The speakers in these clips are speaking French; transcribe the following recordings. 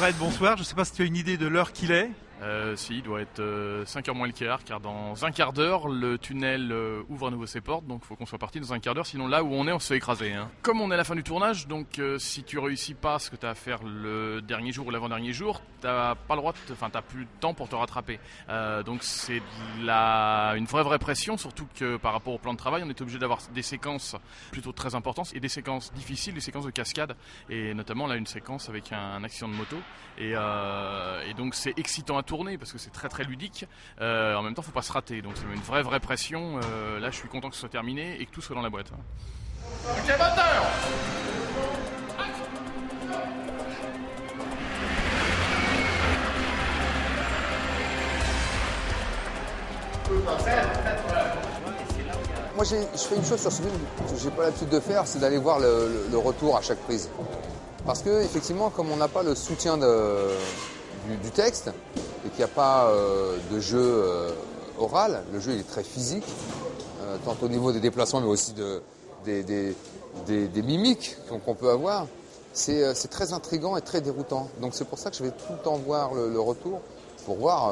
Fred, bonsoir. Je ne sais pas si tu as une idée de l'heure qu'il est. Si, il doit être 5h moins le quart, car dans un quart d'heure, le tunnel ouvre à nouveau ses portes, donc il faut qu'on soit parti dans un quart d'heure, sinon là où on est, on se fait écraser. Hein. Comme on est à la fin du tournage, donc si tu réussis pas ce que tu as à faire le dernier jour ou l'avant-dernier jour, t'as pas le droit, t'as plus de temps pour te rattraper. Donc c'est une vraie pression, surtout que par rapport au plan de travail, on est obligé d'avoir des séquences plutôt très importantes et des séquences difficiles, des séquences de cascade, et notamment là une séquence avec un accident de moto, et donc c'est excitant à tourner parce que c'est très ludique. En même temps, faut pas se rater, donc c'est une vraie pression. Là, je suis content que ce soit terminé et que tout soit dans la boîte. Ok, moteur. Moi, je fais une chose sur ce film que j'ai pas l'habitude de faire, c'est d'aller voir le retour à chaque prise. Parce que effectivement, comme on n'a pas le soutien du texte et qu'il n'y a pas de jeu oral, le jeu il est très physique, tant au niveau des déplacements mais aussi des mimiques qu'on peut avoir. C'est très intriguant et très déroutant. Donc c'est pour ça que je vais tout le temps voir le retour pour voir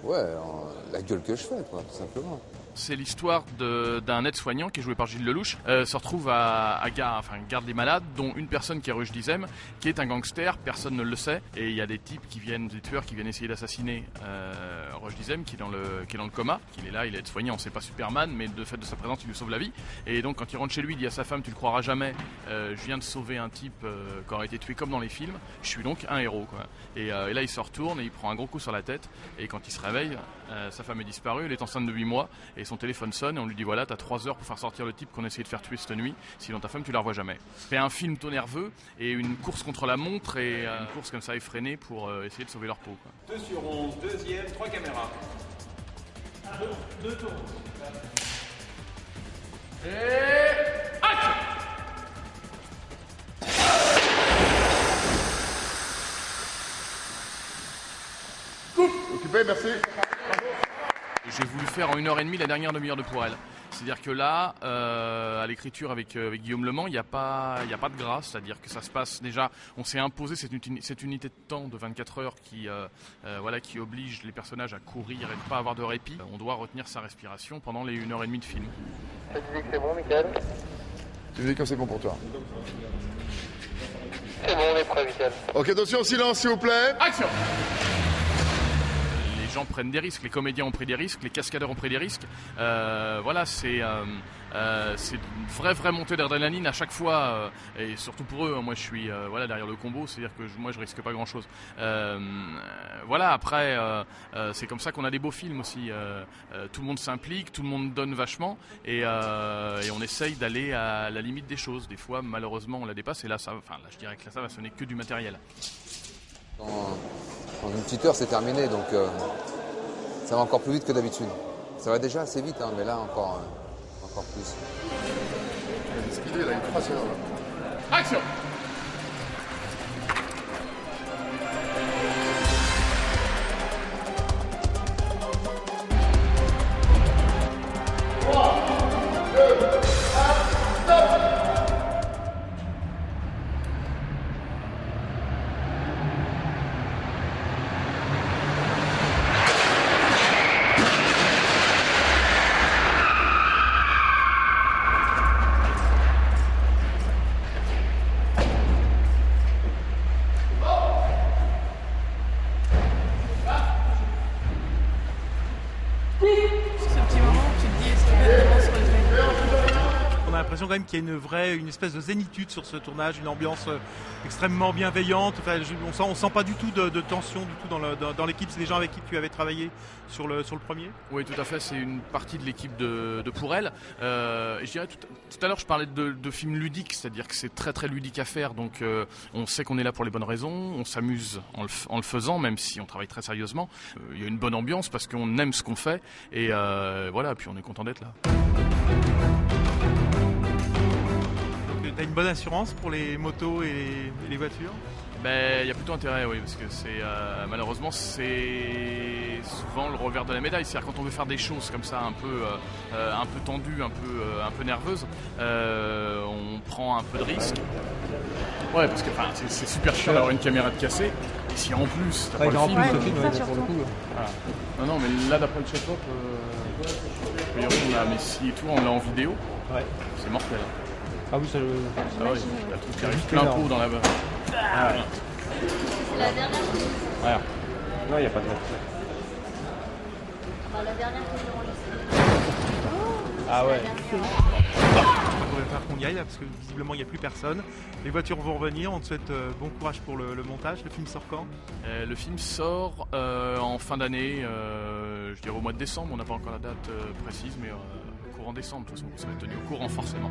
la gueule que je fais, quoi, tout simplement. C'est l'histoire d'un aide-soignant qui est joué par Gilles Lelouch, se retrouve à garde des malades, dont une personne qui est Roche Dizem, qui est un gangster, personne ne le sait, et il y a des types des tueurs qui viennent essayer d'assassiner Roche Dizem, qui est dans le coma, qu'il est là, il est aide-soignant, c'est pas Superman, mais de fait de sa présence, il lui sauve la vie, et donc quand il rentre chez lui, il dit à sa femme, tu le croiras jamais, je viens de sauver un type qui aurait été tué comme dans les films, je suis donc un héros, quoi. Et là il se retourne et il prend un gros coup sur la tête, et quand il se réveille, sa femme est disparue, elle est enceinte de 8 mois, et son téléphone sonne et on lui dit voilà, t'as 3 heures pour faire sortir le type qu'on a essayé de faire tuer cette nuit, sinon ta femme tu la revois jamais. C'est un film tout nerveux et une course contre la montre et une course comme ça effrénée pour essayer de sauver leur peau, quoi. 2 sur 11, deuxième, 3 caméras. 2 tours. Et action. Occupé, merci. J'ai voulu faire en 1h30 la dernière demi-heure de Pourel. C'est-à-dire que là, à l'écriture avec Guillaume Lement, il n'y a pas de grâce. C'est-à-dire que ça se passe déjà, on s'est imposé cette unité de temps de 24 heures qui oblige les personnages à courir et ne pas avoir de répit. On doit retenir sa respiration pendant les 1h30 de film. Ça disait que c'est bon, Michael? Tu me dis quand c'est bon pour toi. C'est bon, on est prêt, Michael. Ok, attention, silence s'il vous plaît. Action! Les gens prennent des risques, les comédiens ont pris des risques, les cascadeurs ont pris des risques. C'est une vraie montée d'adrénaline à chaque fois, et surtout pour eux. Moi, je suis derrière le combo, c'est-à-dire que moi, je risque pas grand-chose. Après, c'est comme ça qu'on a des beaux films aussi. Tout le monde s'implique, tout le monde donne vachement, et on essaye d'aller à la limite des choses. Des fois, malheureusement, on la dépasse, et là, je dirais que là, ça va sonner que du matériel. Dans une petite heure, c'est terminé, donc ça va encore plus vite que d'habitude. Ça va déjà assez vite, hein, mais là, encore plus. Qu'est-ce qu'il est là, il est 3 heures là. Action! Quand même qu'il y a une espèce de zénitude sur ce tournage, une ambiance extrêmement bienveillante. Enfin, on sent pas du tout de tension du tout dans l'équipe. C'est des gens avec qui tu avais travaillé sur le premier. Oui, tout à fait. C'est une partie de l'équipe de Pourel. Je dirais tout à l'heure, je parlais de films ludiques, c'est-à-dire que c'est très ludique à faire. Donc, on sait qu'on est là pour les bonnes raisons. On s'amuse en le faisant, même si on travaille très sérieusement. Il y a une bonne ambiance parce qu'on aime ce qu'on fait et puis on est content d'être là. T'as une bonne assurance pour les motos et les voitures? Il y a plutôt intérêt, oui, parce que malheureusement c'est souvent le revers de la médaille. C'est-à-dire quand on veut faire des choses comme ça un peu tendues, un peu nerveuses, on prend un peu de risque. Ouais, parce que c'est super chiant d'avoir une caméra de cassée. si en plus, t'as Ouais, pas en le plus, film. le film, ça, ouais, surtout. pour le coup. Voilà. Non, mais là, d'après le check-up, a priori, on a Messi et tout, on l'a en vidéo. Ouais. C'est mortel. Ah oui, ça. Ah ouais, t'as tout qui arrive Juste plein énorme. pot dans la. Ah ouais. C'est la dernière chose. Voilà. Non, il n'y a pas de. La dernière que j'ai enregistrée. Ah ouais. On va faire qu'on y aille là, parce que visiblement il n'y a plus personne. Les voitures vont revenir, on te souhaite bon courage pour le montage. Le film sort quand? Le film sort en fin d'année, je dirais au mois de décembre, on n'a pas encore la date précise, mais courant décembre, de toute façon, vous serez tenu au courant forcément.